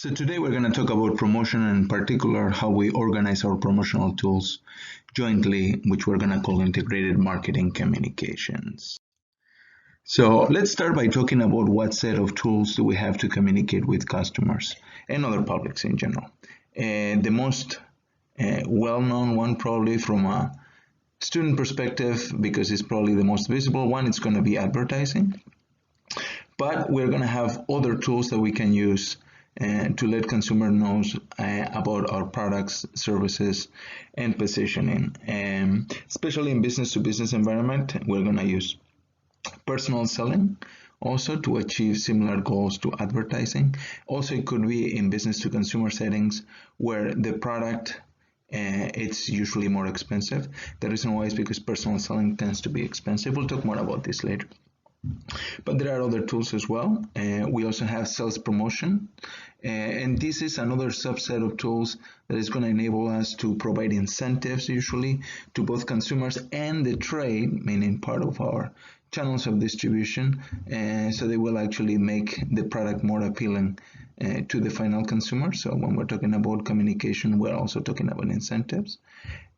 So today we're going to talk about promotion, and in particular how we organize our promotional tools jointly, which we're going to call integrated marketing communications. So let's start by talking about what set of tools do we have to communicate with customers and other publics in general. The most well-known one, probably from a student perspective, because it's probably the most visible one, it's going to be advertising. But we're going to have other tools that we can use to let consumer knows about our products, services, and positioning. Especially in business-to-business environment, we're going to use personal selling also to achieve similar goals to advertising. Also, it could be in business-to-consumer settings where the product it's usually more expensive. The reason why is because personal selling tends to be expensive. We'll talk more about this later. But there are other tools as well. We also have sales promotion, and this is another subset of tools that is going to enable us to provide incentives usually to both consumers and the trade, meaning part of our channels of distribution, so they will actually make the product more appealing to the final consumer. So when we're talking about communication, we're also talking about incentives.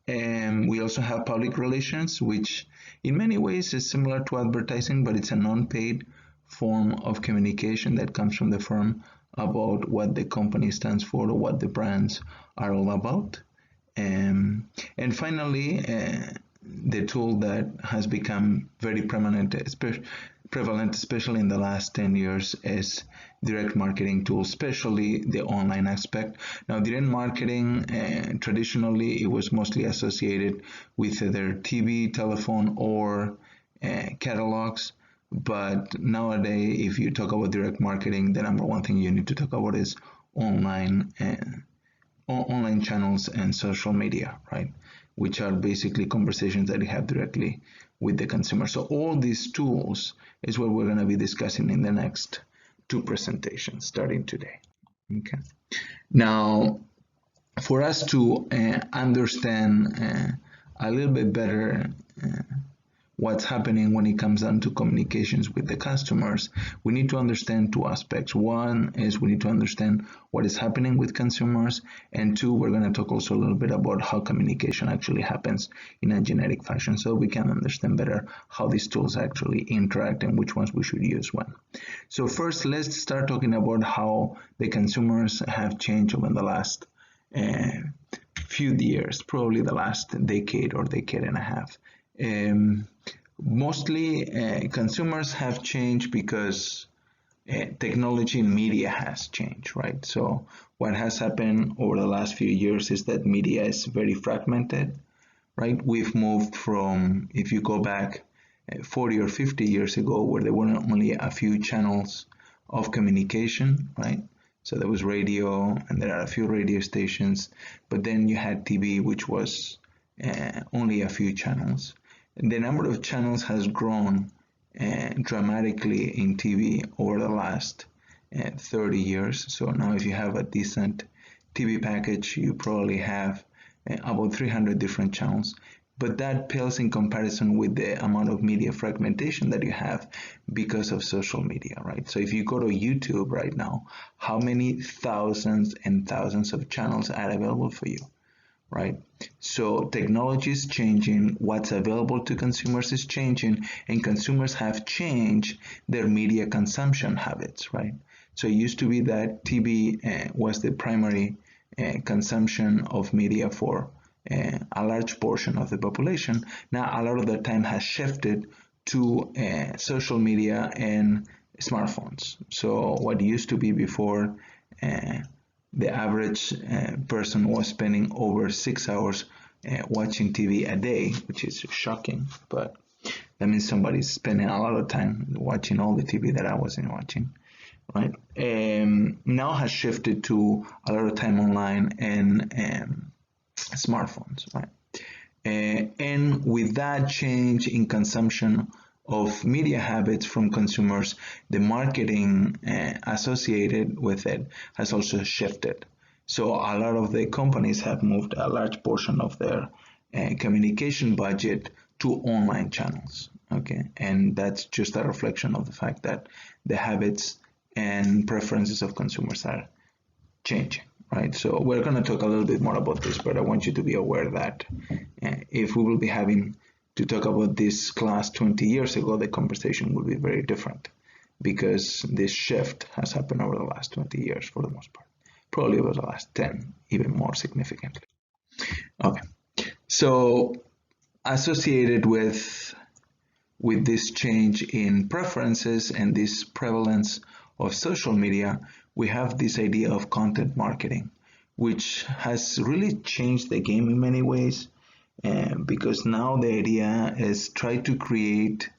And we also have public relations, which in many ways is similar to advertising, but it's a non-paid form of communication that comes from the firm about what the company stands for or what the brands are all about. And finally, the tool that has become very prevalent, especially in the last 10 years, is direct marketing tools, especially the online aspect. Now, direct marketing, traditionally, it was mostly associated with either TV, telephone, or catalogs. But nowadays, if you talk about direct marketing, the number one thing you need to talk about is online channels and social media, right? Which are basically conversations that you have directly with the consumer. So all these tools is what we're going to be discussing in the next two presentations starting today. Okay. Now, for us to understand a little bit better what's happening when it comes down to communications with the customers, we need to understand two aspects. One is we need to understand what is happening with consumers, and two, we're going to talk also a little bit about how communication actually happens in a generic fashion, so we can understand better how these tools actually interact and which ones we should use when. So first, let's start talking about how the consumers have changed over the last few years, probably the last decade or decade and a half. Mostly consumers have changed because technology and media has changed, right? So what has happened over the last few years is that media is very fragmented, right? We've moved from, if you go back 40 or 50 years ago, where there were only a few channels of communication, right? So there was radio, and there are a few radio stations, but then you had TV, which was only a few channels. The number of channels has grown dramatically in TV over the last 30 years. So now if you have a decent TV package, you probably have about 300 different channels. But that pales in comparison with the amount of media fragmentation that you have because of social media, right? So if you go to YouTube right now, how many thousands and thousands of channels are available for you? Right? So technology is changing, what's available to consumers is changing, and consumers have changed their media consumption habits, right? So it used to be that TV was the primary consumption of media for a large portion of the population. Now a lot of the time has shifted to social media and smartphones. So what used to be before the average person was spending over 6 hours watching TV a day, which is shocking, but that means somebody's spending a lot of time watching all the TV that I wasn't watching, right? Now has shifted to a lot of time online and smartphones, right? And with that change in consumption of media habits from consumers, the marketing associated with it has also shifted. So a lot of the companies have moved a large portion of their communication budget to online channels, okay? And that's just a reflection of the fact that the habits and preferences of consumers are changing, right? So we're going to talk a little bit more about this, but I want you to be aware that if we will be having to talk about this class 20 years ago, the conversation will be very different because this shift has happened over the last 20 years for the most part, probably over the last 10, even more significantly. Okay, so associated with this change in preferences and this prevalence of social media, we have this idea of content marketing, which has really changed the game in many ways, because now the idea is try to create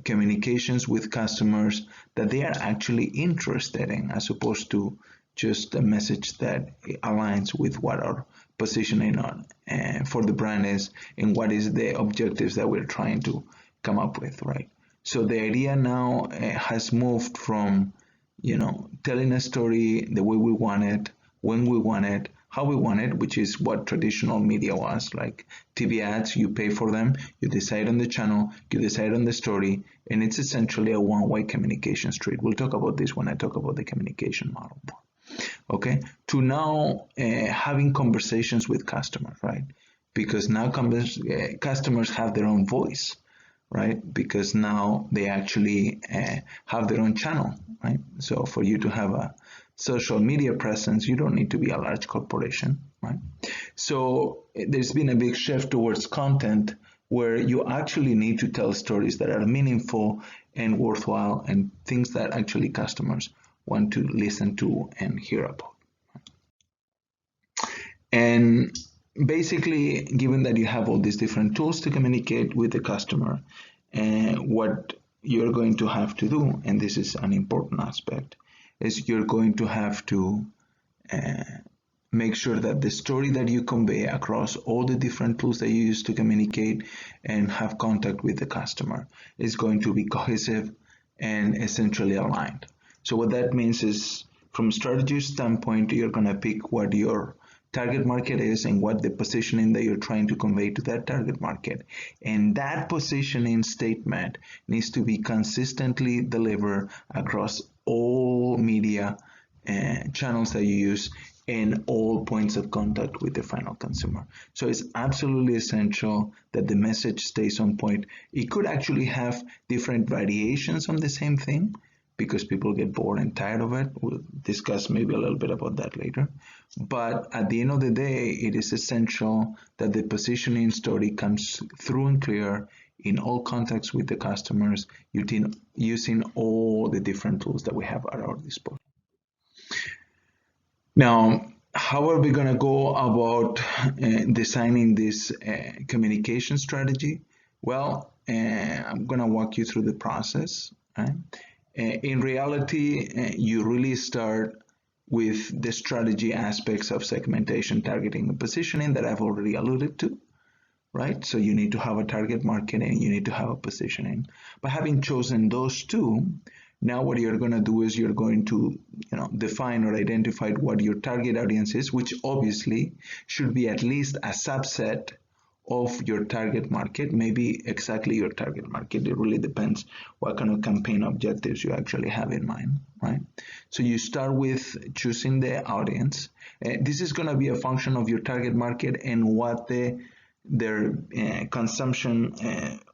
communications with customers that they are actually interested in, as opposed to just a message that aligns with what our positioning on for the brand is and what is the objectives that we're trying to come up with, right? So the idea now has moved from, telling a story the way we want it, when we want it, how we want it, which is what traditional media was, like TV ads. You pay for them, you decide on the channel, you decide on the story, and it's essentially a one-way communication street. We'll talk about this when I talk about the communication model. Okay, to now having conversations with customers, right? Because now customers have their own voice, right? Because now they actually have their own channel, right? So for you to have a social media presence, you don't need to be a large corporation, right? So there's been a big shift towards content where you actually need to tell stories that are meaningful and worthwhile and things that actually customers want to listen to and hear about. And basically, given that you have all these different tools to communicate with the customer, what you're going to have to do, and this is an important aspect, is you're going to have to make sure that the story that you convey across all the different tools that you use to communicate and have contact with the customer is going to be cohesive and essentially aligned. So what that means is, from a strategy standpoint, you're going to pick what your target market is and what the positioning that you're trying to convey to that target market. And that positioning statement needs to be consistently delivered across all media channels that you use and all points of contact with the final consumer. So it's absolutely essential that the message stays on point. It could actually have different variations on the same thing, because people get bored and tired of it. We'll discuss maybe a little bit about that later. But at the end of the day, it is essential that the positioning story comes through and clear in all contacts with the customers, using all the different tools that we have at our disposal. Now, how are we going to go about designing this communication strategy? Well, I'm going to walk you through the process. Right? In reality, you really start with the strategy aspects of segmentation, targeting, and positioning that I've already alluded to, right? So you need to have a target market and you need to have a positioning. But having chosen those two, now what you're going to do is you're going to define or identify what your target audience is, which obviously should be at least a subset of your target market, maybe exactly your target market. It really depends what kind of campaign objectives you actually have in mind, right? So you start with choosing the audience. This is going to be a function of your target market and what their consumption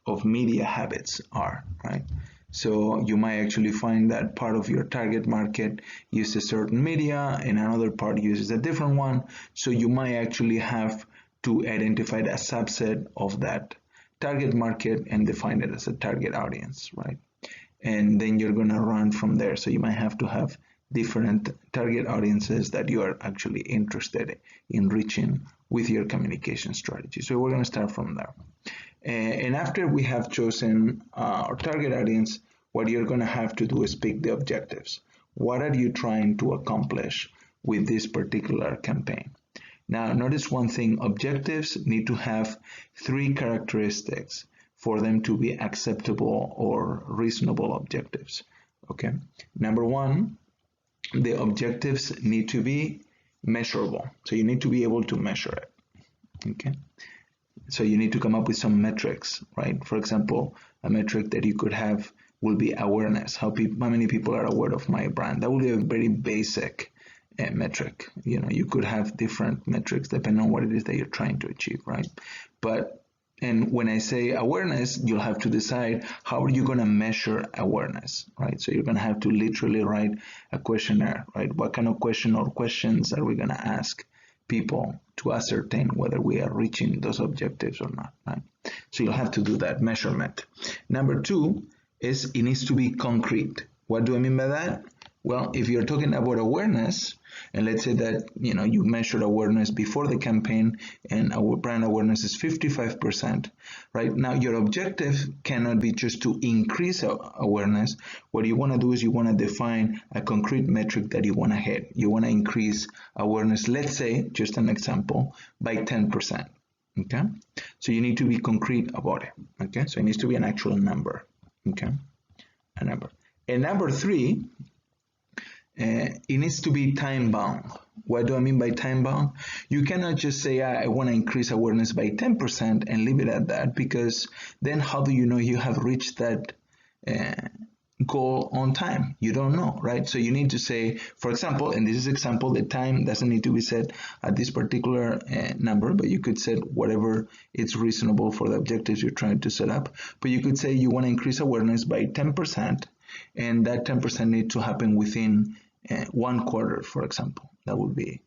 of media habits are, right? So you might actually find that part of your target market uses certain media and another part uses a different one. So you might actually have to identify a subset of that target market and define it as a target audience, right? And then you're going to run from there. So you might have to have different target audiences that you are actually interested in reaching with your communication strategy. So we're going to start from there. And after we have chosen our target audience, what you're going to have to do is pick the objectives. What are you trying to accomplish with this particular campaign? Now, notice one thing: objectives need to have 3 characteristics for them to be acceptable or reasonable objectives. Okay. Number 1, the objectives need to be measurable. So you need to be able to measure it. Okay. So you need to come up with some metrics, right? For example, a metric that you could have will be awareness. How many people are aware of my brand? That will be a very basic metric. You could have different metrics depending on what it is that you're trying to achieve, right? And when I say awareness, you'll have to decide how are you going to measure awareness, right? So you're going to have to literally write a questionnaire, right? What kind of question or questions are we going to ask people to ascertain whether we are reaching those objectives or not, right? So you'll have to do that measurement. Number two is it needs to be concrete. What do I mean by that? Well, if you're talking about awareness, and let's say that you measured awareness before the campaign and our brand awareness is 55%, right? Now your objective cannot be just to increase awareness. What you want to do is you want to define a concrete metric that you want to hit. You want to increase awareness, let's say, just an example, by 10%. Okay, so you need to be concrete about it. Okay, so it needs to be an actual number. Okay, a number. And number three, it needs to be time bound. What do I mean by time bound? You cannot just say, I want to increase awareness by 10% and leave it at that, because then how do you know you have reached that goal on time? You don't know, right? So you need to say, for example, and this is example, the time doesn't need to be set at this particular number, but you could set whatever it's reasonable for the objectives you're trying to set up. But you could say you want to increase awareness by 10%, and that 10% needs to happen within 1 quarter, for example. That would be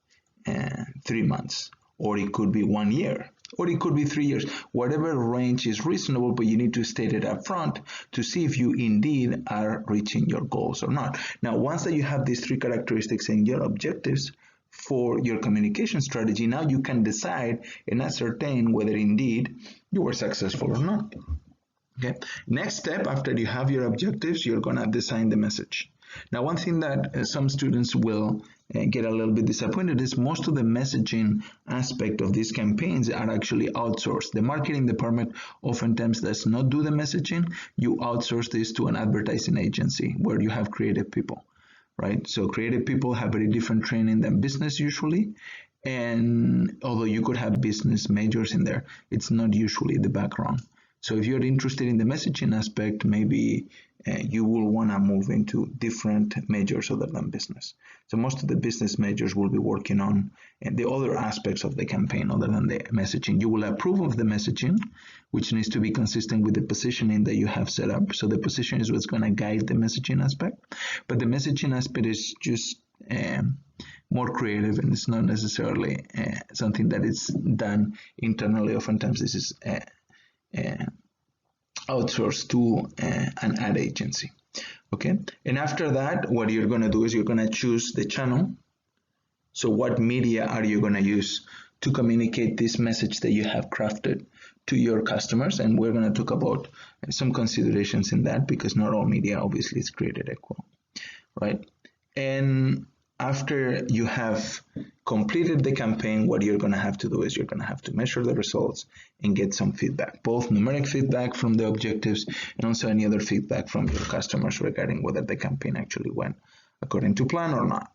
3 months, or it could be 1 year, or it could be 3 years. Whatever range is reasonable, but you need to state it up front to see if you indeed are reaching your goals or not. Now, once that you have these 3 characteristics and your objectives for your communication strategy, now you can decide and ascertain whether indeed you were successful or not. Okay. Next step, after you have your objectives, you're going to design the message. Now, one thing that some students will get a little bit disappointed is most of the messaging aspect of these campaigns are actually outsourced. The marketing department oftentimes does not do the messaging. You outsource this to an advertising agency where you have creative people, right? So creative people have very different training than business usually. And although you could have business majors in there, it's not usually the background. So if you're interested in the messaging aspect, maybe you will want to move into different majors other than business. So most of the business majors will be working on the other aspects of the campaign other than the messaging. You will approve of the messaging, which needs to be consistent with the positioning that you have set up. So the position is what's going to guide the messaging aspect. But the messaging aspect is just more creative, and it's not necessarily something that is done internally. Oftentimes this is outsourced to an ad agency. Okay, and after that, what you're going to do is you're going to choose the channel. So what media are you going to use to communicate this message that you have crafted to your customers? And we're going to talk about some considerations in that, because not all media obviously is created equal, right? And after you have completed the campaign, what you're going to have to do is you're going to have to measure the results and get some feedback, both numeric feedback from the objectives and also any other feedback from your customers regarding whether the campaign actually went according to plan or not.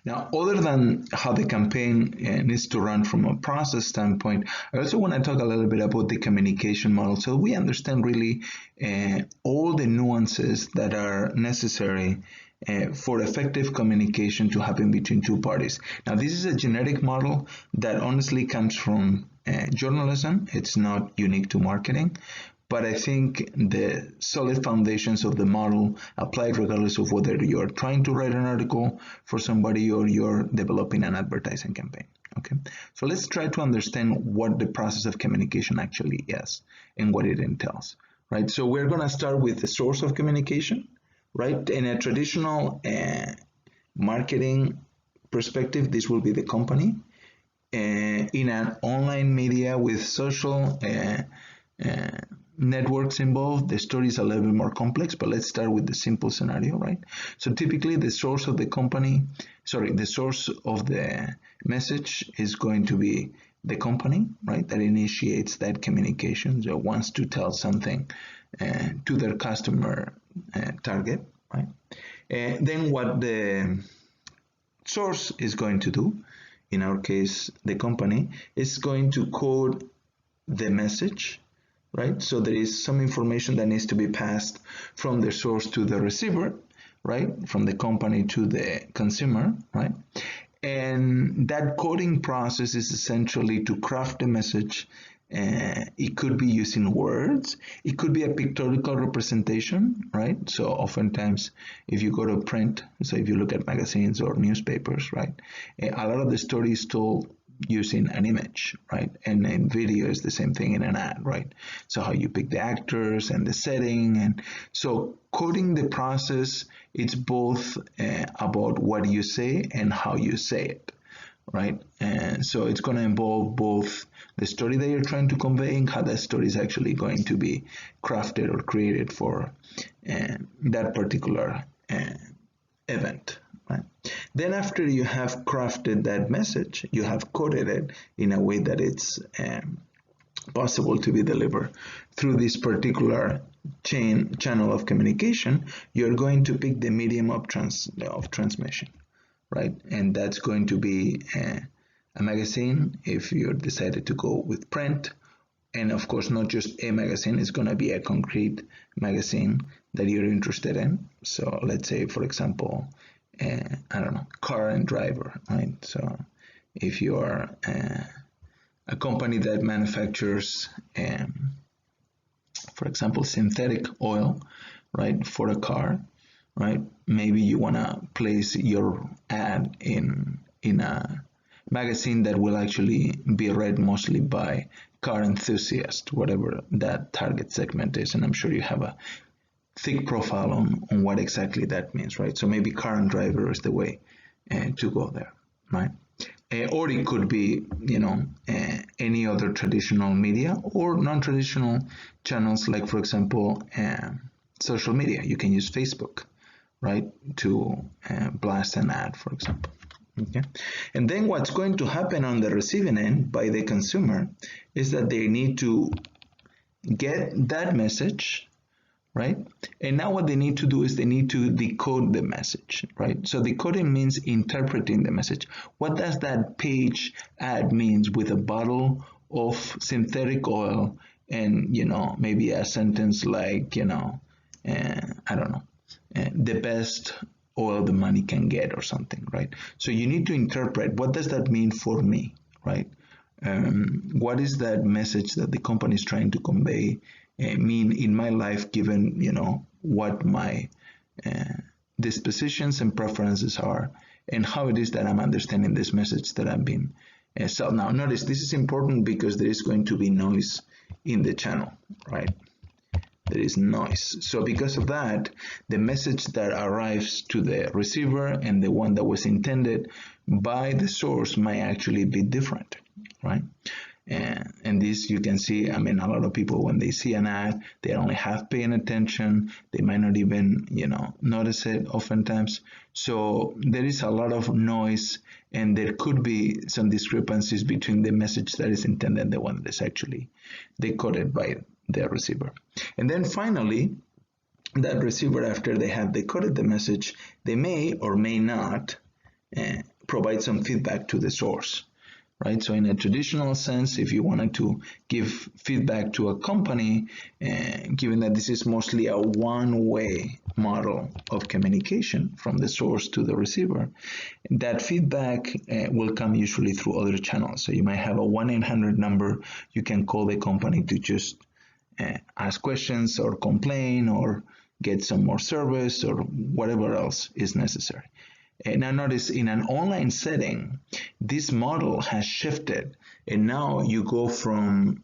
Now, other than how the campaign needs to run from a process standpoint, I also want to talk a little bit about the communication model, so we understand really all the nuances that are necessary for effective communication to happen between two parties. Now, this is a generic model that honestly comes from journalism. It's not unique to marketing, but I think the solid foundations of the model apply regardless of whether you're trying to write an article for somebody or you're developing an advertising campaign. Okay, so let's try to understand what the process of communication actually is and what it entails, right? So we're going to start with the source of communication. Right, in a traditional marketing perspective, this will be the company. In an online media with social networks involved, the story is a little bit more complex, but let's start with the simple scenario, right? So typically the source of the message is going to be the company, right, that initiates that communication, so wants to tell something to their customer target, right? And then what the source is going to do, in our case the company, is going to code the message, right? So there is some information that needs to be passed from the source to the receiver, right? From the company to the consumer, right? And that coding process is essentially to craft a message. It could be using words. It could be a pictorial representation, right? So oftentimes, if you go to print, so if you look at magazines or newspapers, right, a lot of the story is told using an image, right? And in video is the same thing in an ad, right? So how you pick the actors and the setting, and so coding the process, it's both about what you say and how you say it, right? And so it's going to involve both the story that you're trying to convey and how that story is actually going to be crafted or created for that particular event. Right? Then after you have crafted that message, you have coded it in a way that it's possible to be delivered through this particular channel of communication, you're going to pick the medium of transmission, right? And that's going to be a magazine if you're decided to go with print. And of course, not just a magazine, it's going to be a concrete magazine that you're interested in. So let's say, for example, I don't know, car and driver, right? So if you are a company that manufactures, for example, synthetic oil, right, for a car, right? Maybe you want to place your ad in a magazine that will actually be read mostly by car enthusiasts, whatever that target segment is. And I'm sure you have a thick profile on what exactly that means, right? So maybe car and driver is the way to go there, right? Or it could be, any other traditional media or non-traditional channels, like, for example, social media. You can use Facebook, right, to blast an ad, for example. Okay, and then what's going to happen on the receiving end by the consumer is that they need to get that message, right? And now what they need to do is they need to decode the message, right? So decoding means interpreting the message. What does that page ad means with a bottle of synthetic oil and, maybe a sentence like, I don't know, the best oil the money can get or something, right? So you need to interpret, what does that mean for me, right? What is that message that the company is trying to convey mean in my life, given what my dispositions and preferences are, and how it is that I'm understanding this message that I'm being sold. Now notice this is important because there is going to be noise in the channel, right? There is noise. So because of that, the message that arrives to the receiver and the one that was intended by the source might actually be different, right? And this you can see, a lot of people, when they see an ad, they only half paying attention. They might not even, notice it oftentimes. So there is a lot of noise, and there could be some discrepancies between the message that is intended and the one that is actually decoded by the receiver. And then finally, that receiver, after they have decoded the message, they may or may not provide some feedback to the source. Right? So in a traditional sense, if you wanted to give feedback to a company, given that this is mostly a one-way model of communication from the source to the receiver, that feedback will come usually through other channels. So you might have a 1-800 number. You can call the company to just ask questions or complain or get some more service or whatever else is necessary. Now notice, in an online setting, this model has shifted, and now you go from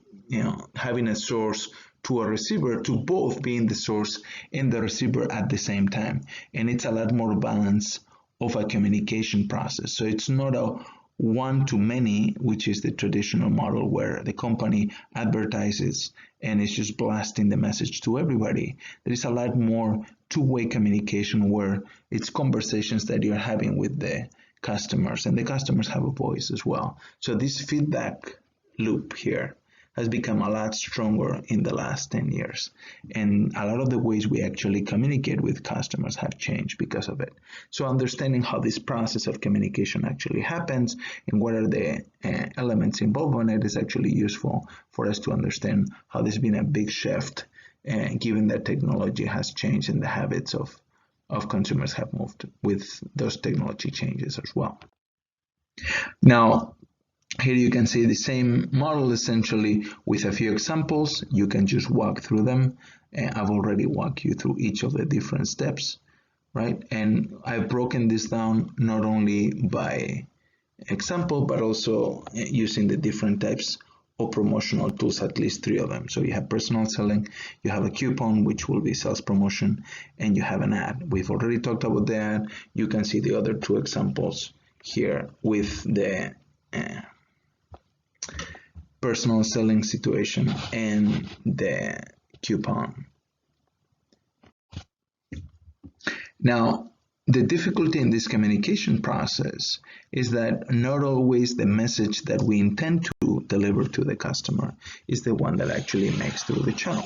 having a source to a receiver to both being the source and the receiver at the same time. And it's a lot more balance of a communication process. So it's not a one-to-many, which is the traditional model where the company advertises and it's just blasting the message to everybody. There is a lot more two-way communication where it's conversations that you're having with the customers, and the customers have a voice as well. So this feedback loop here has become a lot stronger in the last 10 years. And a lot of the ways we actually communicate with customers have changed because of it. So understanding how this process of communication actually happens and what are the elements involved in it is actually useful for us to understand how there's been a big shift given that technology has changed in the habits of of consumers have moved with those technology changes as well. Now, here you can see the same model essentially with a few examples. You can just walk through them. I've already walked you through each of the different steps, right? And I've broken this down not only by example, but also using the different types of promotional tools, at least 3 of them. So you have personal selling, you have a coupon, which will be sales promotion, and you have an ad. We've already talked about the ad. You can see the other 2 examples here with the personal selling situation and the coupon. Now, the difficulty in this communication process is that not always the message that we intend to deliver to the customer is the one that actually makes through the channel.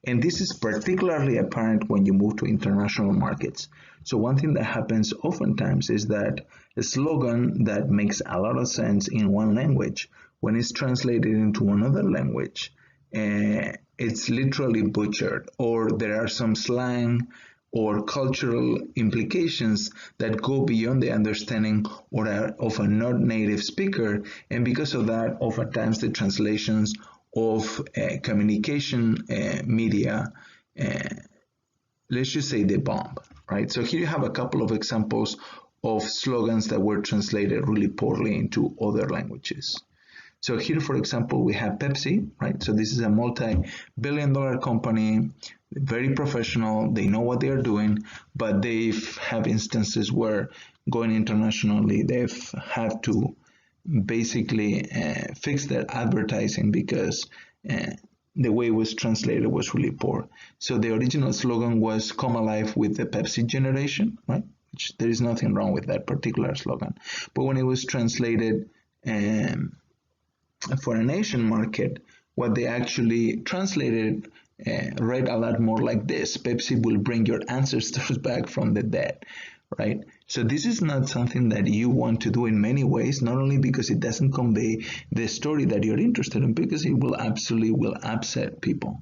And this is particularly apparent when you move to international markets. So one thing that happens oftentimes is that a slogan that makes a lot of sense in one language, when it's translated into another language, it's literally butchered, or there are some slang or cultural implications that go beyond the understanding of a non-native speaker, and because of that, oftentimes the translations of communication media, let's just say they bomb, right? So here you have a couple of examples of slogans that were translated really poorly into other languages. So here, for example, we have Pepsi, right? So this is a multi-billion-dollar company, very professional. They know what they are doing, but they have instances where going internationally, they've had to basically fix their advertising because the way it was translated was really poor. So the original slogan was "Come Alive with the Pepsi Generation," right? Which there is nothing wrong with that particular slogan. But when it was translated for an Asian market, what they actually translated read a lot more like this: Pepsi will bring your ancestors back from the dead, right? So this is not something that you want to do in many ways, not only because it doesn't convey the story that you're interested in, because it will absolutely upset people.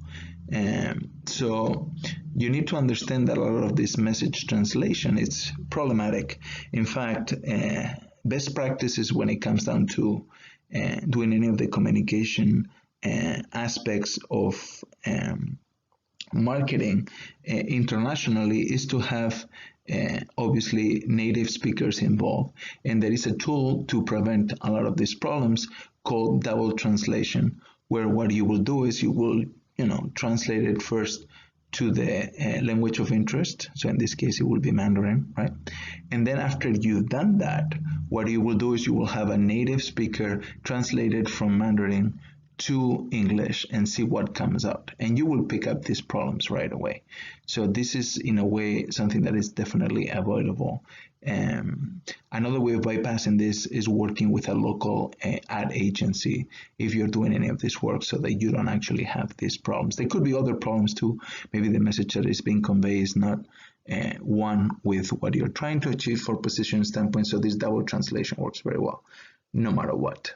So you need to understand that a lot of this message translation is problematic. In fact, best practices when it comes down to doing any of the communication aspects of marketing internationally is to have obviously native speakers involved, and there is a tool to prevent a lot of these problems called double translation, where what you will do is you will translate it first to the language of interest. So in this case, it will be Mandarin, right? And then after you've done that, what you will do is you will have a native speaker translated from Mandarin to English and see what comes out. And you will pick up these problems right away. So this is, in a way, something that is definitely avoidable. Another way of bypassing this is working with a local ad agency if you're doing any of this work, so that you don't actually have these problems. There could be other problems too. Maybe the message that is being conveyed is not one with what you're trying to achieve for position standpoint. So this double translation works very well, no matter what.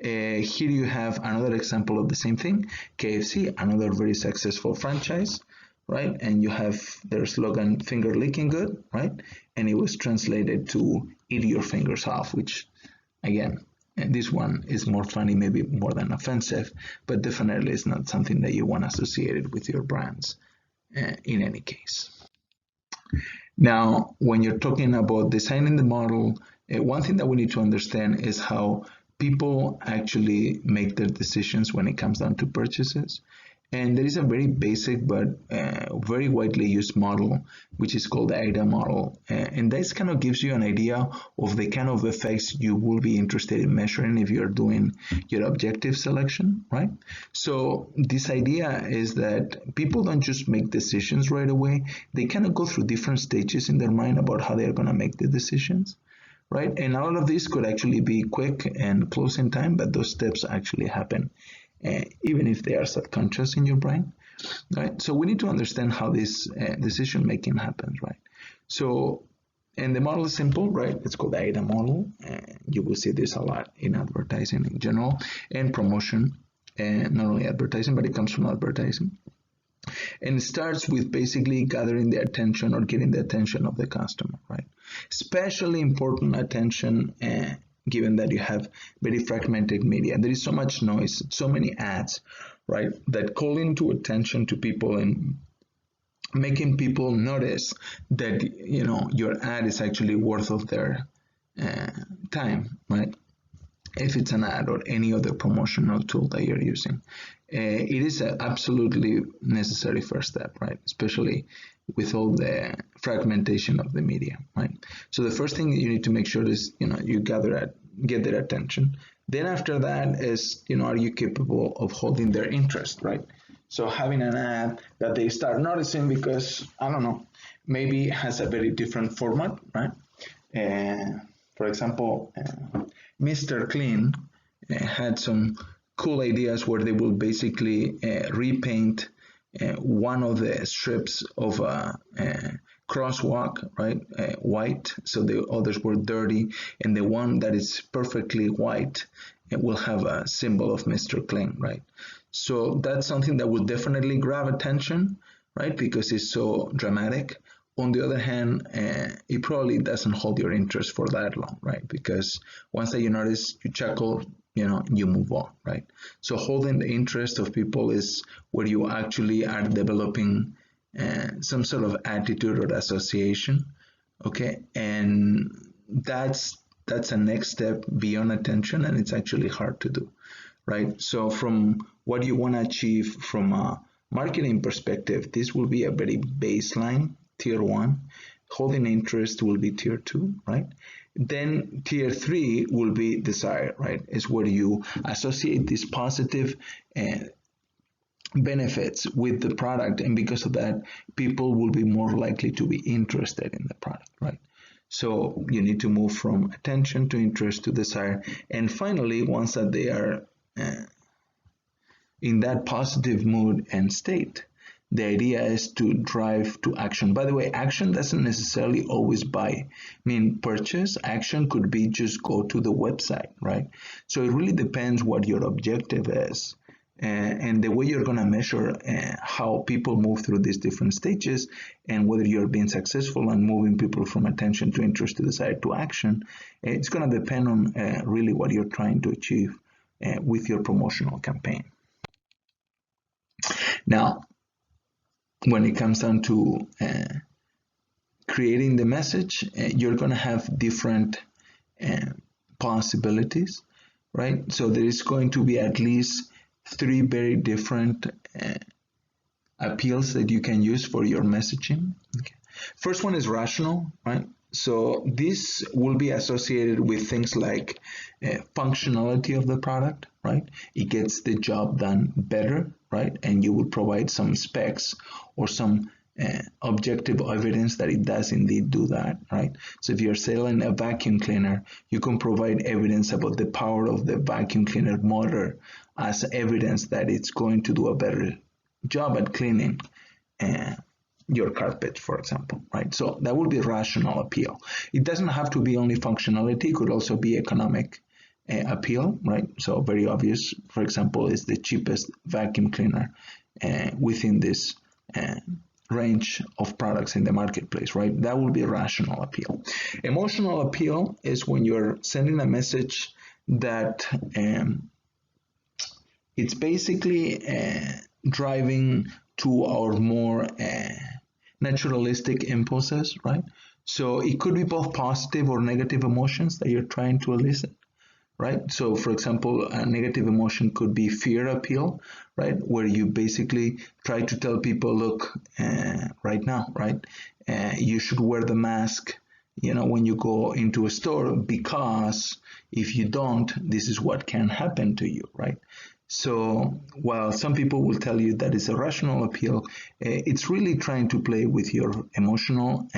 Here you have another example of the same thing. KFC, another very successful franchise, right? And you have their slogan, "Finger licking good," right? And it was translated to "Eat your fingers off," which, again, this one is more funny, maybe more than offensive, but definitely is not something that you want associated with your brands in any case. Now, when you're talking about designing the model, one thing that we need to understand is how people actually make their decisions when it comes down to purchases. And there is a very basic but very widely used model, which is called the AIDA model. And this kind of gives you an idea of the kind of effects you will be interested in measuring if you're doing your objective selection, right? So this idea is that people don't just make decisions right away. They kind of go through different stages in their mind about how they're going to make the decisions, right? And all of this could actually be quick and close in time, but those steps actually happen even if they are subconscious in your brain, right? So we need to understand how this decision making happens, right? So, and the model is simple, right? It's called the AIDA model. You will see this a lot in advertising in general and promotion, and not only advertising, but it comes from advertising. And it starts with basically gathering the attention or getting the attention of the customer, right? Especially important attention, given that you have very fragmented media. There is so much noise, so many ads, right? That call into attention to people and making people notice that, you know, your ad is actually worth of their time, right? If it's an ad or any other promotional tool that you're using. It is an absolutely necessary first step, right? Especially with all the fragmentation of the media, right? So the first thing you need to make sure is, you know, you get their attention. Then after that is, you know, are you capable of holding their interest, right? So having an ad that they start noticing because, I don't know, maybe it has a very different format, right? For example, Mr. Clean had some cool ideas where they will basically repaint one of the strips of a crosswalk, right, white, so the others were dirty, and the one that is perfectly white, it will have a symbol of Mr. Clean, right? So that's something that will definitely grab attention, right, because it's so dramatic. On the other hand, it probably doesn't hold your interest for that long, right? Because once that you notice, you chuckle, you know, you move on, right? So holding the interest of people is where you actually are developing some sort of attitude or association, okay? And that's a next step beyond attention, and it's actually hard to do, right? So from what you want to achieve from a marketing perspective, this will be a very baseline, tier 1. Holding interest will be tier 2, right? Then tier 3 will be desire, right? Is where you associate these positive benefits with the product, and because of that, people will be more likely to be interested in the product, right? So you need to move from attention to interest to desire, and finally, once that they are in that positive mood and state, the idea is to drive to action. By the way, action doesn't necessarily always purchase. Action could be just go to the website, right? So it really depends what your objective is. And the way you're going to measure how people move through these different stages and whether you're being successful and moving people from attention to interest to desire to action, it's going to depend on really what you're trying to achieve with your promotional campaign. Now, when it comes down to creating the message, you're going to have different possibilities, right? So there is going to be at least 3 very different appeals that you can use for your messaging. Okay. First one is rational, right? So this will be associated with things like functionality of the product, right? It gets the job done better, right? And you will provide some specs or some objective evidence that it does indeed do that, right? So if you're selling a vacuum cleaner, you can provide evidence about the power of the vacuum cleaner motor as evidence that it's going to do a better job at cleaning your carpet, for example, right? So that would be rational appeal. It doesn't have to be only functionality, it could also be economic appeal, right? So very obvious, for example, is the cheapest vacuum cleaner within this range of products in the marketplace, right? That would be rational appeal. Emotional appeal is when you're sending a message that it's basically driving to our more naturalistic impulses, right? So it could be both positive or negative emotions that you're trying to elicit, right? So for example, a negative emotion could be fear appeal, right? Where you basically try to tell people, look, right now, right? You should wear the mask, you know, when you go into a store, because if you don't, this is what can happen to you, right? So while some people will tell you that it's a rational appeal, it's really trying to play with your emotional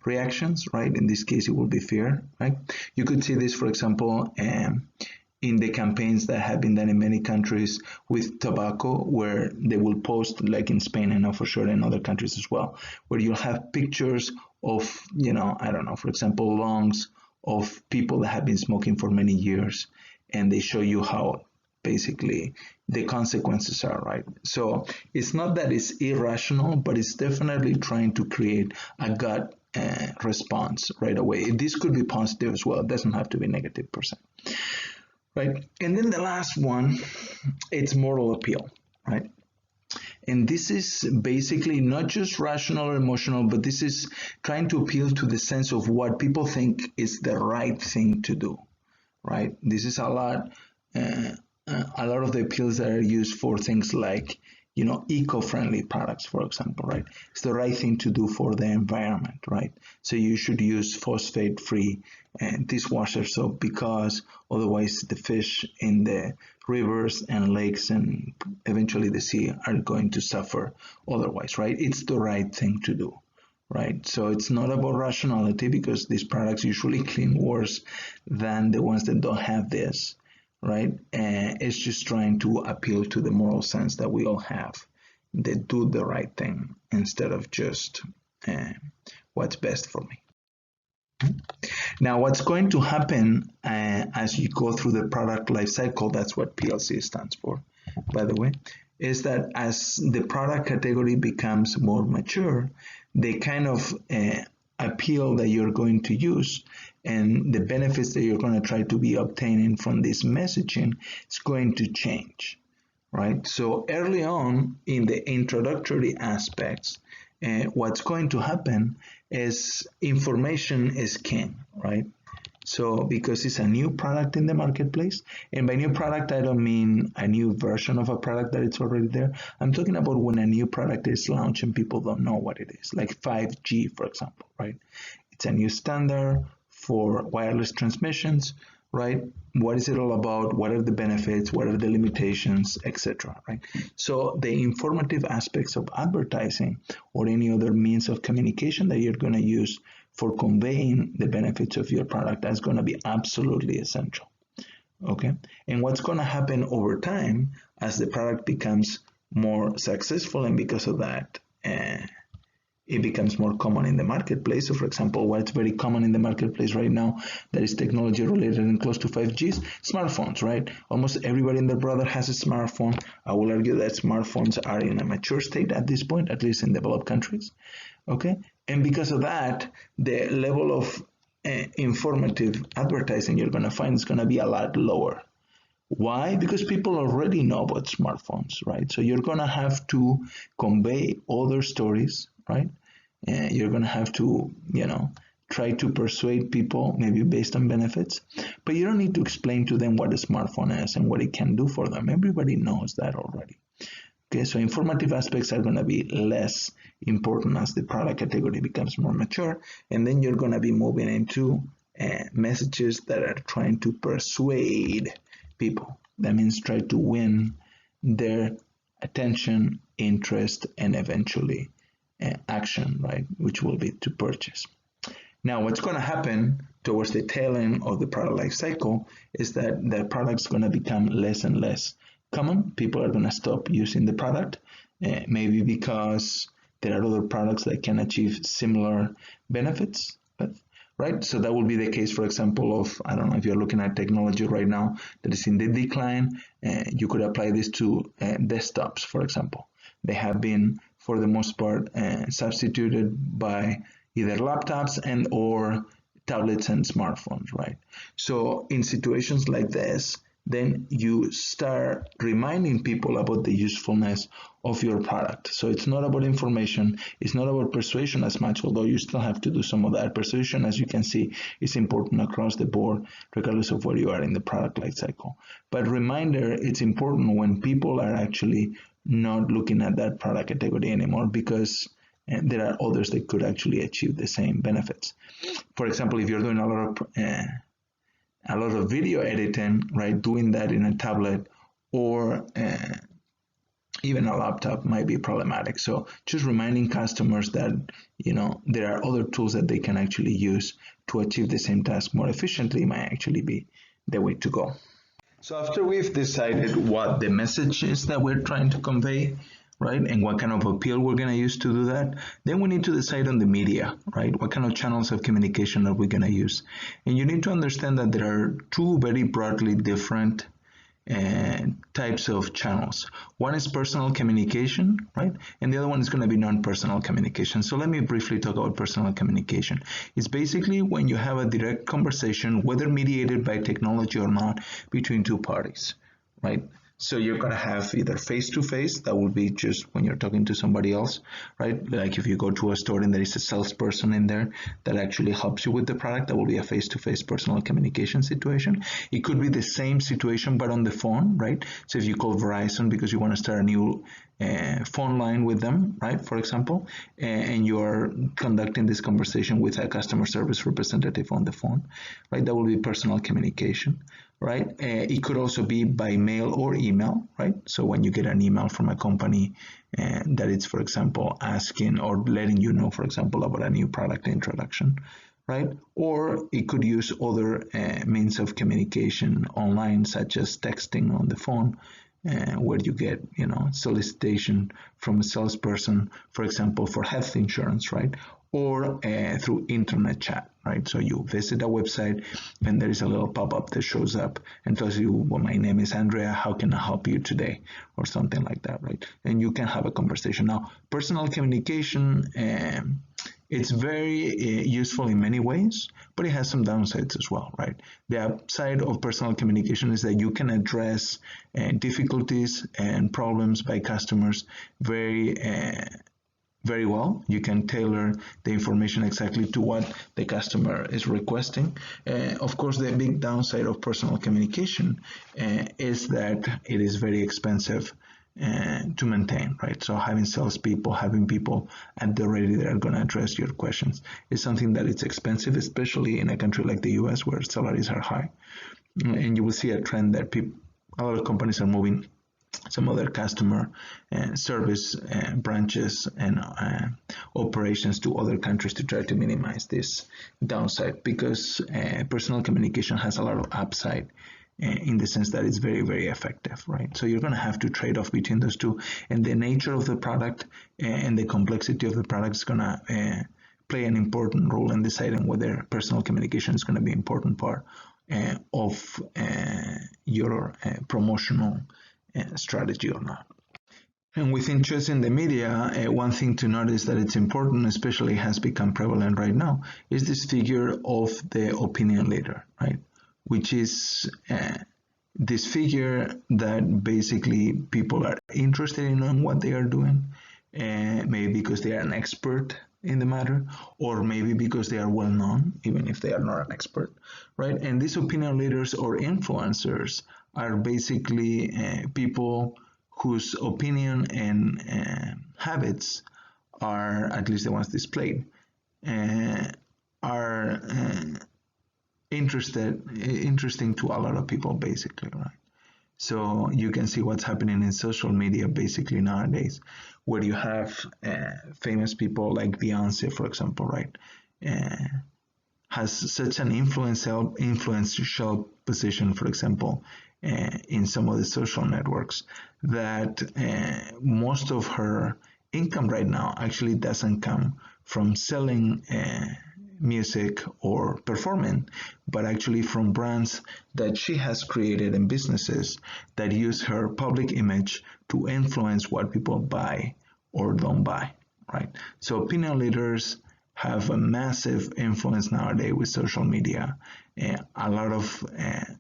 reactions, right? In this case, it will be fear, right? You could see this, for example, in the campaigns that have been done in many countries with tobacco, where they will post, like in Spain, I know for sure, in other countries as well, where you'll have pictures of, you know, I don't know, for example, lungs of people that have been smoking for many years, and they show you how basically the consequences are, right? So it's not that it's irrational, but it's definitely trying to create a gut response right away. This could be positive as well. It doesn't have to be negative per se, right? And then the last one, it's moral appeal, right? And this is basically not just rational or emotional, but this is trying to appeal to the sense of what people think is the right thing to do, right? This is a lot of the appeals that are used for things like, eco-friendly products, for example, right? It's the right thing to do for the environment, right? So you should use phosphate-free dishwasher soap because otherwise the fish in the rivers and lakes and eventually the sea are going to suffer otherwise, right? It's the right thing to do, right? So it's not about rationality because these products usually clean worse than the ones that don't have this, right? And it's just trying to appeal to the moral sense that we all have, that do the right thing instead of just what's best for me. Now, what's going to happen as you go through the product life cycle, that's what PLC stands for, by the way, is that as the product category becomes more mature, the kind of appeal that you're going to use and the benefits that you're going to try to be obtaining from this messaging is going to change, right? So early on in the introductory aspects, what's going to happen is information is king, right? So because it's a new product in the marketplace, and by new product, I don't mean a new version of a product that it's already there. I'm talking about when a new product is launched and people don't know what it is, like 5G, for example, right? It's a new standard for wireless transmissions, right? What is it all about? What are the benefits? What are the limitations, etc., right? So the informative aspects of advertising or any other means of communication that you're going to use for conveying the benefits of your product, that's going to be absolutely essential, okay? And what's going to happen over time as the product becomes more successful, and because of that, it becomes more common in the marketplace. So for example, what's very common in the marketplace right now that is technology related and close to 5G is smartphones, right? Almost everybody and their brother has a smartphone. I will argue that smartphones are in a mature state at this point, at least in developed countries, okay? And because of that, the level of informative advertising you're going to find is going to be a lot lower. Why? Because people already know about smartphones, right? So you're going to have to convey other stories, right? You're going to have to, try to persuade people, maybe based on benefits, but you don't need to explain to them what a smartphone is and what it can do for them. Everybody knows that already. Okay, so informative aspects are going to be less important as the product category becomes more mature, and then you're going to be moving into messages that are trying to persuade people. That means try to win their attention, interest, and eventually action, right, which will be to purchase. Now, what's going to happen towards the tail end of the product life cycle is that the product's going to become less and less common. People are going to stop using the product, maybe because there are other products that can achieve similar benefits, right? So that will be the case, for example, of, I don't know, if you're looking at technology right now that is in the decline, you could apply this to desktops, for example. They have been, for the most part, substituted by either laptops and or tablets and smartphones, right? So in situations like this, then you start reminding people about the usefulness of your product. So it's not about information, it's not about persuasion as much, although you still have to do some of that. Persuasion, as you can see, is important across the board, regardless of where you are in the product life cycle. But reminder, it's important when people are actually not looking at that product category anymore, because there are others that could actually achieve the same benefits. For example, if you're doing a lot of video editing, right, doing that in a tablet or even a laptop might be problematic. So just reminding customers that, there are other tools that they can actually use to achieve the same task more efficiently might actually be the way to go. So after we've decided what the message is that we're trying to convey, right, and what kind of appeal we're going to use to do that, then we need to decide on the media, right? What kind of channels of communication are we going to use? And you need to understand that there are two very broadly different types of channels. One is personal communication, right? And the other one is going to be non-personal communication. So let me briefly talk about personal communication. It's basically when you have a direct conversation, whether mediated by technology or not, between two parties, right? So you're going to have either face-to-face, that would be just when you're talking to somebody else, right? Like if you go to a store and there is a salesperson in there that actually helps you with the product, that will be a face-to-face personal communication situation. It could be the same situation but on the phone, right? So if you call Verizon because you want to start a new phone line with them, right, for example, and you're conducting this conversation with a customer service representative on the phone, right, that will be personal communication, right? It could also be by mail or email, right? So when you get an email from a company that it's, for example, asking or letting you know, for example, about a new product introduction, right? Or it could use other means of communication online, such as texting on the phone, where you get, solicitation from a salesperson, for example, for health insurance, right? Or through internet chat, right? So you visit a website and there is a little pop-up that shows up and tells you, well, my name is Andrea, how can I help you today? Or something like that, right? And you can have a conversation. Now, personal communication, it's very useful in many ways, but it has some downsides as well, right? The upside of personal communication is that you can address difficulties and problems by customers very well. You can tailor the information exactly to what the customer is requesting. Of course, the big downside of personal communication is that it is very expensive to maintain, right? So having salespeople, having people at the ready that are going to address your questions is something that it's expensive, especially in a country like the US where salaries are high. And you will see a trend that a lot of companies are moving some other customer service branches and operations to other countries to try to minimize this downside, because personal communication has a lot of upside in the sense that it's very, very effective, right? So you're going to have to trade off between those two, and the nature of the product and the complexity of the product is going to play an important role in deciding whether personal communication is going to be an important part of your promotional strategy or not. And with interest in the media, one thing to notice that it's important, especially has become prevalent right now, is this figure of the opinion leader, right? Which is this figure that basically people are interested in knowing what they are doing, maybe because they are an expert in the matter, or maybe because they are well known, even if they are not an expert, right? And these opinion leaders or influencers are basically people whose opinion and habits are, at least the ones displayed, are interesting to a lot of people, basically, right? So you can see what's happening in social media basically nowadays, where you have famous people like Beyonce, for example, right? Has such an influential position, for example, in some of the social networks, that most of her income right now actually doesn't come from selling music or performing, but actually from brands that she has created and businesses that use her public image to influence what people buy or don't buy, right? So opinion leaders have a massive influence nowadays with social media. A lot of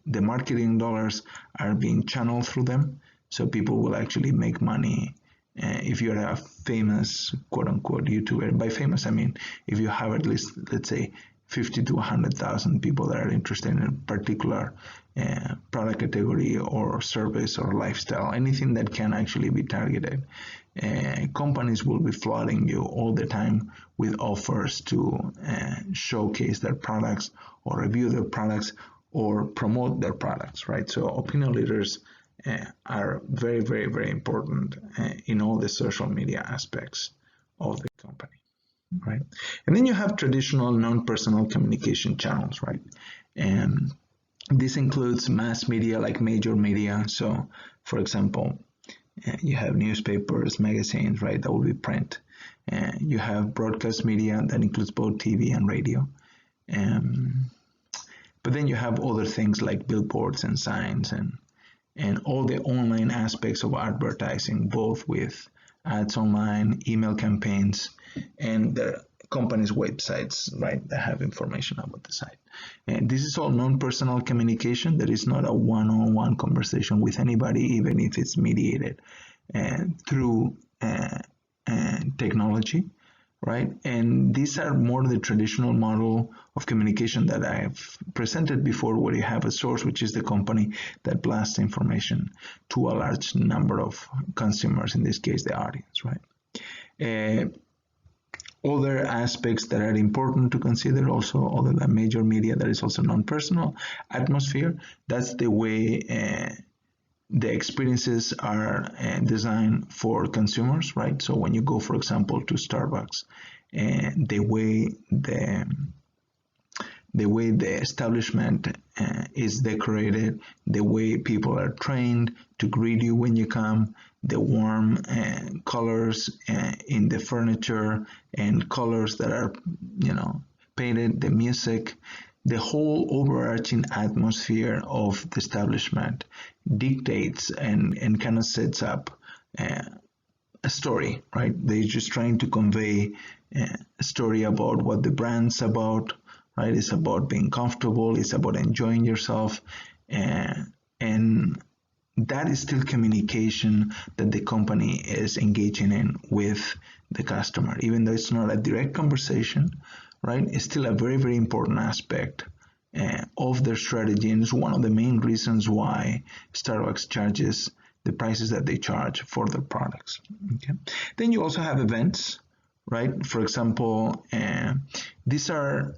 the marketing dollars are being channeled through them, so people will actually make money. If you're a famous quote-unquote YouTuber, by famous I mean if you have at least, let's say, 50 to 100,000 people that are interested in a particular product category or service or lifestyle, anything that can actually be targeted, companies will be flooding you all the time with offers to showcase their products or review their products or promote their products, right? So opinion leaders are very, very, very important in all the social media aspects of the company, right? And then you have traditional non-personal communication channels, right? And this includes mass media, like major media. So, for example, you have newspapers, magazines, right? That will be print. You have broadcast media that includes both TV and radio. But then you have other things like billboards and signs and and all the online aspects of advertising, both with ads online, email campaigns, and the company's websites, right, that have information about the site. And this is all non-personal communication. There is not a one-on-one conversation with anybody, even if it's mediated through technology, right? And these are more the traditional model of communication that I've presented before, where you have a source, which is the company, that blasts information to a large number of consumers, in this case, the audience, right? Other aspects that are important to consider also, other than major media, that is also non-personal atmosphere. That's the way the experiences are designed for consumers, right? So when you go, for example, to Starbucks, the way the establishment is decorated, the way people are trained to greet you when you come, the warm colors in the furniture and colors that are, painted, the music, the whole overarching atmosphere of the establishment dictates and kind of sets up a story, right? They're just trying to convey a story about what the brand's about, right? It's about being comfortable, it's about enjoying yourself, and that is still communication that the company is engaging in with the customer. Even though it's not a direct conversation, right? It's still a very, very important aspect of their strategy, and it's one of the main reasons why Starbucks charges the prices that they charge for their products. Okay. Then you also have events, right? For example, these are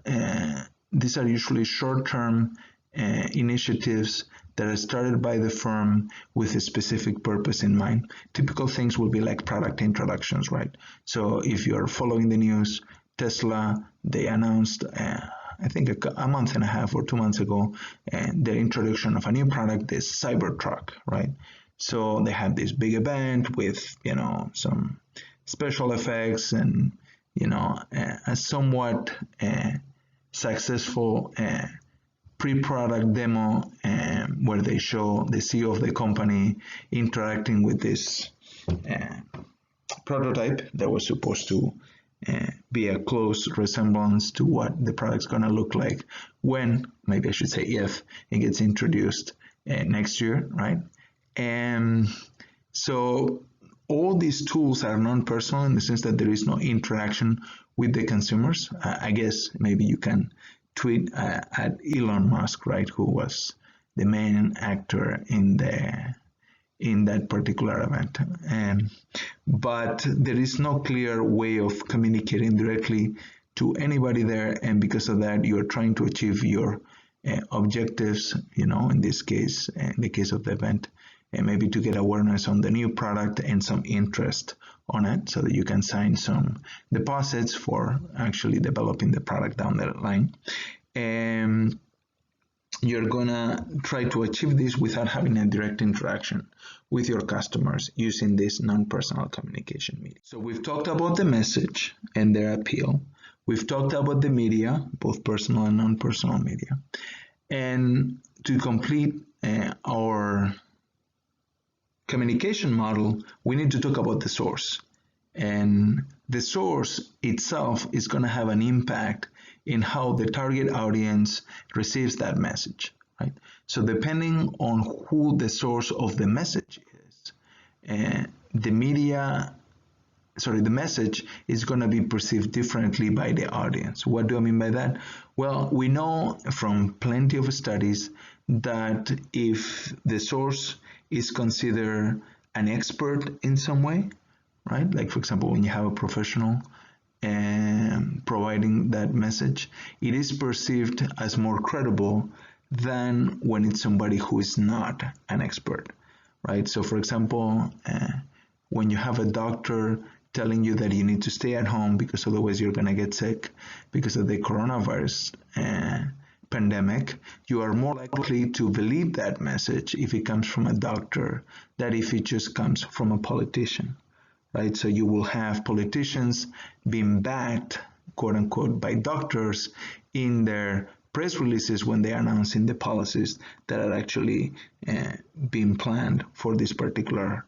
usually short-term initiatives that are started by the firm with a specific purpose in mind. Typical things will be like product introductions, right? So if you're following the news, Tesla, they announced, I think a month and a half or 2 months ago, the introduction of a new product, this Cybertruck, right? So they had this big event with, some special effects and, a somewhat successful pre-product demo where they show the CEO of the company interacting with this prototype that was supposed to be a close resemblance to what the product's going to look like when, maybe I should say if, it gets introduced next year, right? And so all these tools are non-personal in the sense that there is no interaction with the consumers. I guess maybe you can tweet at Elon Musk, right, who was the main actor in that particular event. But there is no clear way of communicating directly to anybody there, and because of that, you're trying to achieve your objectives, in this case, in the case of the event, and maybe to get awareness on the new product and some interest on it so that you can sign some deposits for actually developing the product down the line. And you're gonna try to achieve this without having a direct interaction with your customers using this non-personal communication media. So we've talked about the message and their appeal. We've talked about the media, both personal and non-personal media. And to complete our communication model, we need to talk about the source. And the source itself is going to have an impact in how the target audience receives that message, right? So depending on who the source of the message is, the message is going to be perceived differently by the audience. What do I mean by that? Well, we know from plenty of studies that if the source is considered an expert in some way, right? Like, for example, when you have a professional providing that message, it is perceived as more credible than when it's somebody who is not an expert, right? So, for example, when you have a doctor telling you that you need to stay at home because otherwise you're going to get sick because of the coronavirus pandemic, you are more likely to believe that message if it comes from a doctor than if it just comes from a politician, right? So you will have politicians being backed, quote unquote, by doctors in their press releases when they are announcing the policies that are actually being planned for this particular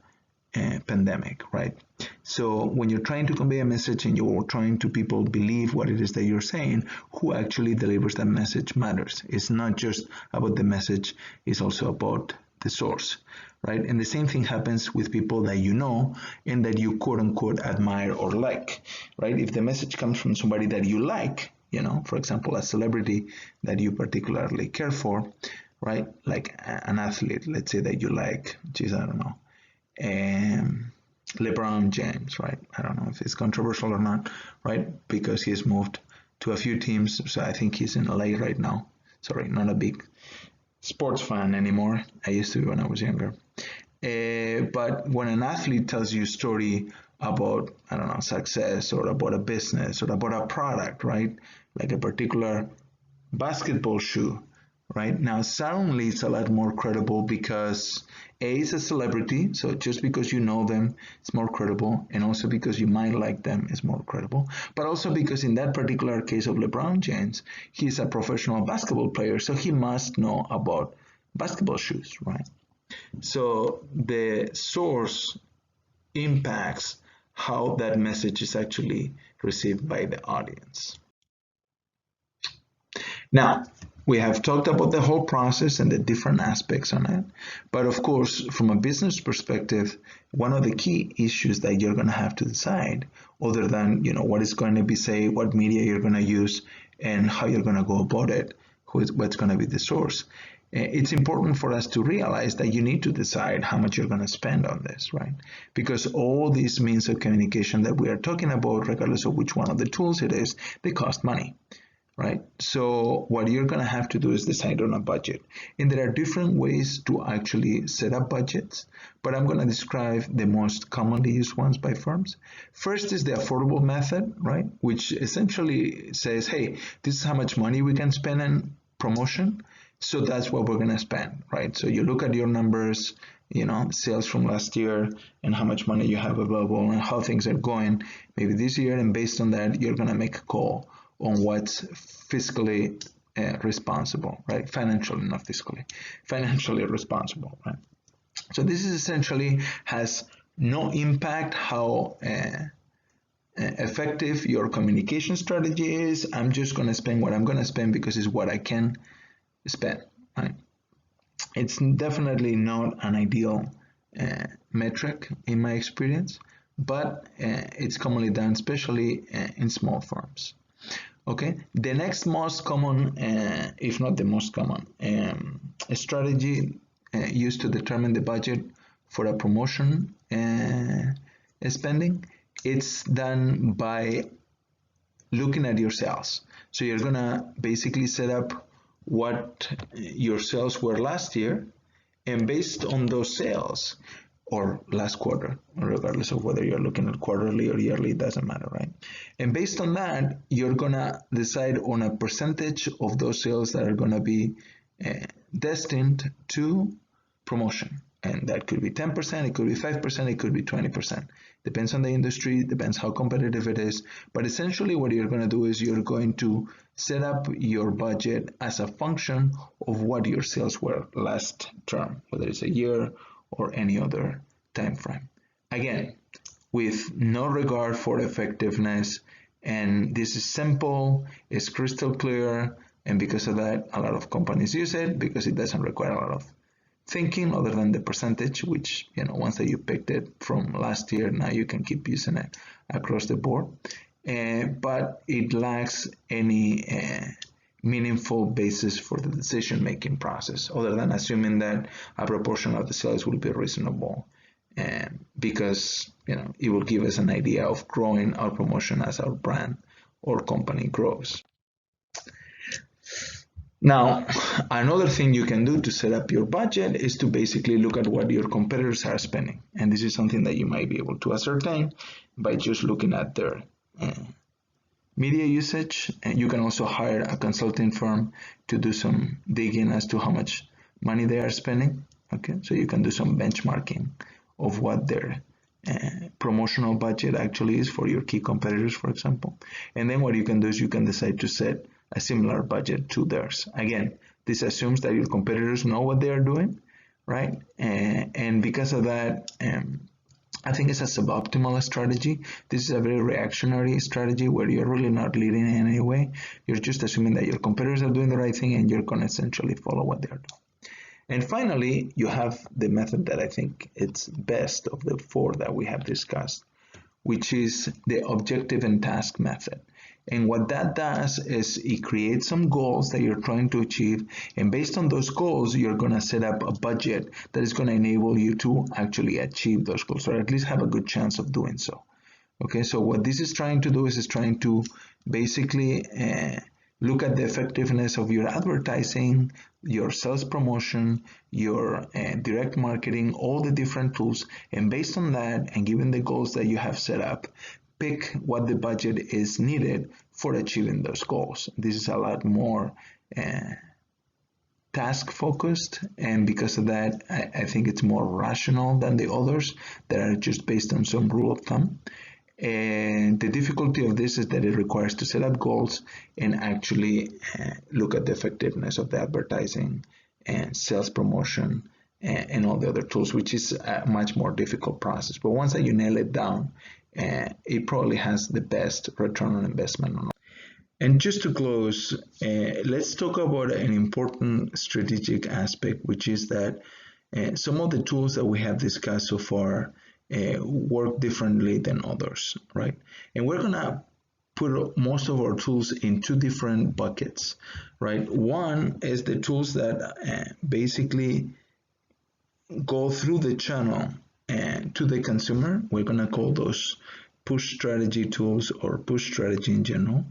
pandemic, right? So when you're trying to convey a message and you're trying to people believe what it is that you're saying, who actually delivers that message matters. It's not just about the message, it's also about the source, right? And the same thing happens with people that you know and that you quote unquote admire or like, right? If the message comes from somebody that you like, you know, for example, a celebrity that you particularly care for, right? Like an athlete, let's say that you like, geez, I don't know, LeBron James, right? I don't know if it's controversial or not, right? Because he's moved to a few teams, so I think he's in LA right now. Sorry, not a big sports fan anymore. I used to be when I was younger. But when an athlete tells you a story about, I don't know, success or about a business or about a product, right? Like a particular basketball shoe, right? Now, suddenly it's a lot more credible because A, is a celebrity, so just because you know them, it's more credible, and also because you might like them, it's more credible, but also because in that particular case of LeBron James, he's a professional basketball player, so he must know about basketball shoes, right? So the source impacts how that message is actually received by the audience. Now, we have talked about the whole process and the different aspects on it. But of course, from a business perspective, one of the key issues that you're going to have to decide, other than, you know, what is going to be said, what media you're going to use, and how you're going to go about it, what's going to be the source. It's important for us to realize that you need to decide how much you're going to spend on this, right? Because all these means of communication that we are talking about, regardless of which one of the tools it is, they cost money. Right? So what you're going to have to do is decide on a budget. And there are different ways to actually set up budgets, but I'm going to describe the most commonly used ones by firms. First is the affordable method, right? Which essentially says, hey, this is how much money we can spend on promotion. So that's what we're going to spend, right? So you look at your numbers, you know, sales from last year and how much money you have available and how things are going maybe this year. And based on that, you're going to make a call on what's fiscally responsible, right? Financially, not fiscally, financially responsible, right? So this is essentially has no impact how effective your communication strategy is. I'm just going to spend what I'm going to spend because it's what I can spend, right? It's definitely not an ideal metric in my experience, but it's commonly done, especially in small firms. Okay, the next most common, if not the most common, strategy used to determine the budget for a promotion spending, it's done by looking at your sales. So you're gonna basically set up what your sales were last year, and based on those sales, or last quarter, regardless of whether you're looking at quarterly or yearly, it doesn't matter, right? And based on that, you're gonna decide on a percentage of those sales that are gonna be destined to promotion. And that could be 10%, it could be 5%, it could be 20%. Depends on the industry, depends how competitive it is. But essentially what you're gonna do is you're going to set up your budget as a function of what your sales were last term, whether it's a year or any other time frame. Again, with no regard for effectiveness, and this is simple, it's crystal clear, and because of that, a lot of companies use it because it doesn't require a lot of thinking other than the percentage, which, you know, once that you picked it from last year, now you can keep using it across the board. But it lacks any meaningful basis for the decision-making process, other than assuming that a proportion of the sales will be reasonable, because, you know, it will give us an idea of growing our promotion as our brand or company grows. Now, another thing you can do to set up your budget is to basically look at what your competitors are spending, and this is something that you might be able to ascertain by just looking at their media usage. And you can also hire a consulting firm to do some digging as to how much money they are spending. Okay, so you can do some benchmarking of what their promotional budget actually is for your key competitors, for example. And then what you can do is you can decide to set a similar budget to theirs. Again, this assumes that your competitors know what they are doing, right? And because of that, I think it's a suboptimal strategy. This is a very reactionary strategy where you're really not leading in any way. You're just assuming that your competitors are doing the right thing and you're going to essentially follow what they're doing. And finally, you have the method that I think it's best of the four that we have discussed, which is the objective and task method. And what that does is it creates some goals that you're trying to achieve. And based on those goals, you're going to set up a budget that is going to enable you to actually achieve those goals, or at least have a good chance of doing so. Okay, so what this is trying to do is trying to basically look at the effectiveness of your advertising, your sales promotion, your direct marketing, all the different tools. And based on that, and given the goals that you have set up, pick what the budget is needed for achieving those goals. This is a lot more task focused, and because of that, I think it's more rational than the others that are just based on some rule of thumb. And the difficulty of this is that it requires to set up goals and actually look at the effectiveness of the advertising and sales promotion and all the other tools, which is a much more difficult process. But once that you nail it down, it probably has the best return on investment. And just to close, let's talk about an important strategic aspect, which is that some of the tools that we have discussed so far work differently than others, right? And we're gonna put most of our tools in two different buckets, right? One is the tools that basically go through the channel to the consumer. We're gonna call those push strategy tools or push strategy in general.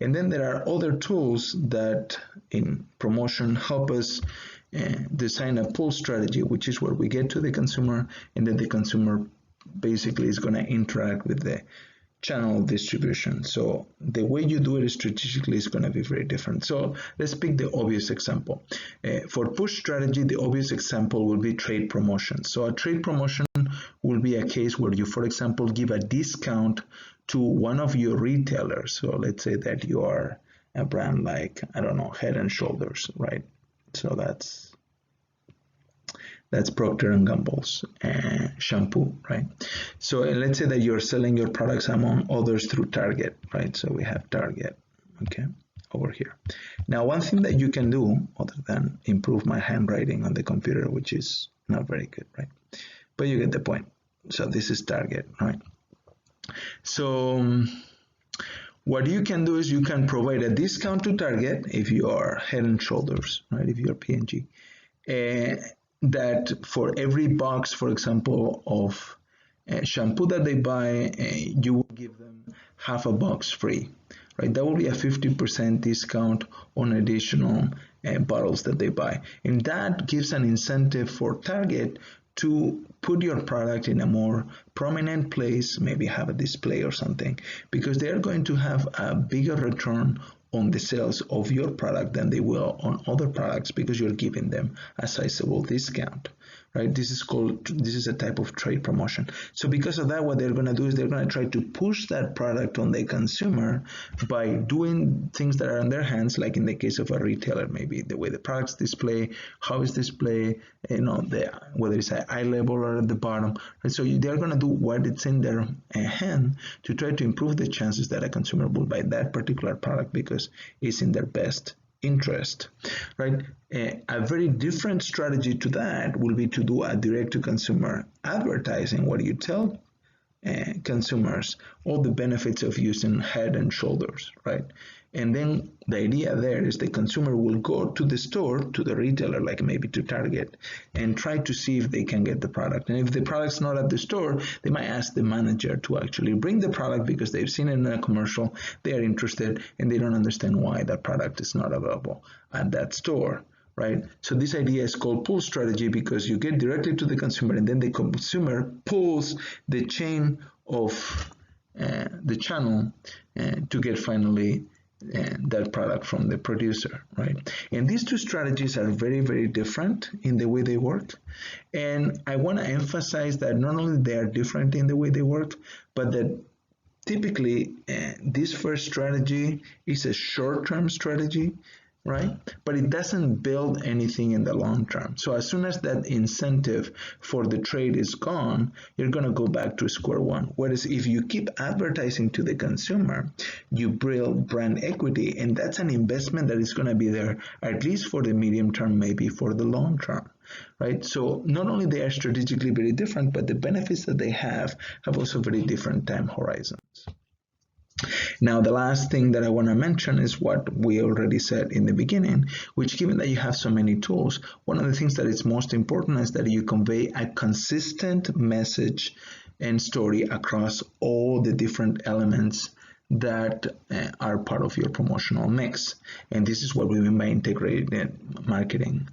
And then there are other tools that in promotion help us design a pull strategy, which is where we get to the consumer and then the consumer basically is going to interact with the channel distribution. So the way you do it strategically is going to be very different. So let's pick the obvious example. For push strategy, the obvious example will be trade promotion. So a trade promotion will be a case where you, for example, give a discount to one of your retailers. So let's say that you are a brand like, I don't know, Head and Shoulders, right? So that's Procter & Gamble's shampoo, right? So let's say that you're selling your products among others through Target, right? So we have Target, okay, over here. Now, one thing that you can do other than improve my handwriting on the computer, which is not very good, right? But you get the point. So this is Target, right? So what you can do is you can provide a discount to Target if you are Head and Shoulders, right? If you're P&G. That for every box, for example, of shampoo that they buy, you will give them half a box free, right? That will be a 50% discount on additional bottles that they buy. And that gives an incentive for Target to put your product in a more prominent place, maybe have a display or something, because they are going to have a bigger return on the sales of your product than they will on other products because you're giving them a sizable discount, right? This is a type of trade promotion. So because of that, what they're going to do is they're going to try to push that product on the consumer by doing things that are in their hands, like in the case of a retailer, maybe the way the products display, how it's displayed, whether it's at eye level or at the bottom. Right? So they're going to do what it's in their hand to try to improve the chances that a consumer will buy that particular product because it's in their best interest, right? A very different strategy to that will be to do a direct-to-consumer advertising, where you tell consumers all the benefits of using Head and Shoulders, right? And then the idea there is the consumer will go to the store, to the retailer, like maybe to Target, and try to see if they can get the product. And if the product's not at the store, they might ask the manager to actually bring the product because they've seen it in a commercial, they are interested, and they don't understand why that product is not available at that store, right? So this idea is called pull strategy because you get directly to the consumer, and then the consumer pulls the chain of the channel to get finally that product from the producer, right? And these two strategies are very, very different in the way they work. And I want to emphasize that not only they are different in the way they work, but that typically this first strategy is a short-term strategy, right? But it doesn't build anything in the long term. So as soon as that incentive for the trade is gone, you're going to go back to square one. Whereas if you keep advertising to the consumer, you build brand equity, and that's an investment that is going to be there at least for the medium term, maybe for the long term, right? So not only they are strategically very different, but the benefits that they have also very different time horizons. Now, the last thing that I want to mention is what we already said in the beginning, which, given that you have so many tools, one of the things that is most important is that you convey a consistent message and story across all the different elements that are part of your promotional mix. And this is what we mean by integrated marketing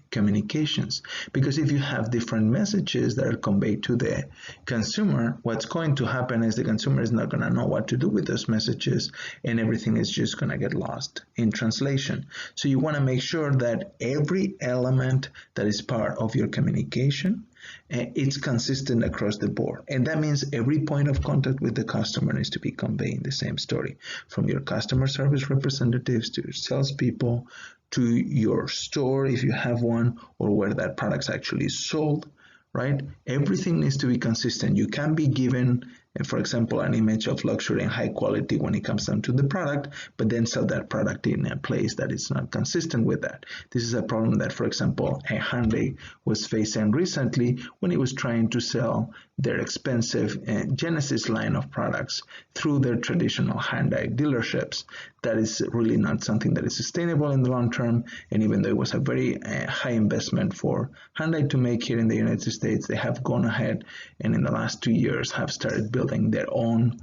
communications. Because if you have different messages that are conveyed to the consumer, what's going to happen is the consumer is not going to know what to do with those messages, and everything is just going to get lost in translation. So you want to make sure that every element that is part of your communication, it's consistent across the board. And that means every point of contact with the customer needs to be conveying the same story, from your customer service representatives to your salespeople to your store if you have one, or where that product's actually sold, right? Everything needs to be consistent. You can't be given, for example, an image of luxury and high quality when it comes down to the product, but then sell that product in a place that is not consistent with that. This is a problem that, for example, Hyundai was facing recently when it was trying to sell their expensive Genesis line of products through their traditional Hyundai dealerships. That is really not something that is sustainable in the long term. And even though it was a very high investment for Hyundai to make here in the United States, they have gone ahead and in the last 2 years have started building their own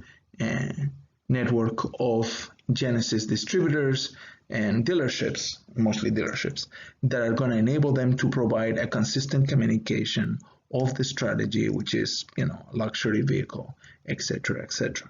network of Genesis distributors and dealerships, mostly dealerships, that are going to enable them to provide a consistent communication of the strategy, which is, luxury vehicle, etc., etc.